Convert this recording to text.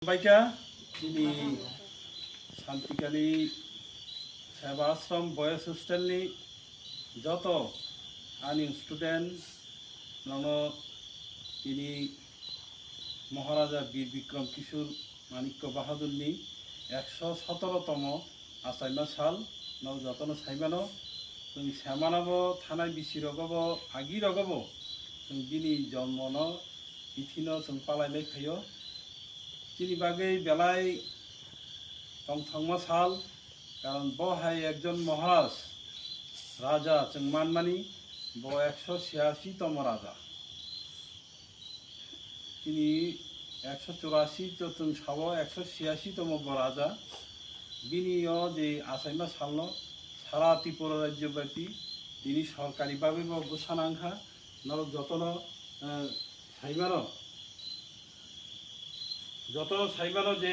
বাইকা তিনি শান্তিকালী সেবা আশ্রম বয়েজ হোস্টেলনি যত আর্নিং স্টুডেন্ট তিনি মহারাজা বীর বিক্রম কিশোর মানিক্য বাহাদুরনি 117তম আসাইমা সাল যতন সাইমানো जों শ্যামানাবো থানায় বিসি রগব আগি রগব जों দিনি জন্মন তিথিন जों পালাইলাই খাইও তিনি বাগै বেলায় টংথাংমা সাল কারণ বহাই একজন মহারাজ রাজা जों মানমানি ব 186তম রাজা তিনি 184 जों সাব 186তম রাজা বিনিয় যে আসাইমা সালন সারা ত্রিপুরা রাজ্যব্যাপী তিনি সরকারিভাবে ঘোষণাংখা যতন সাইবানো যে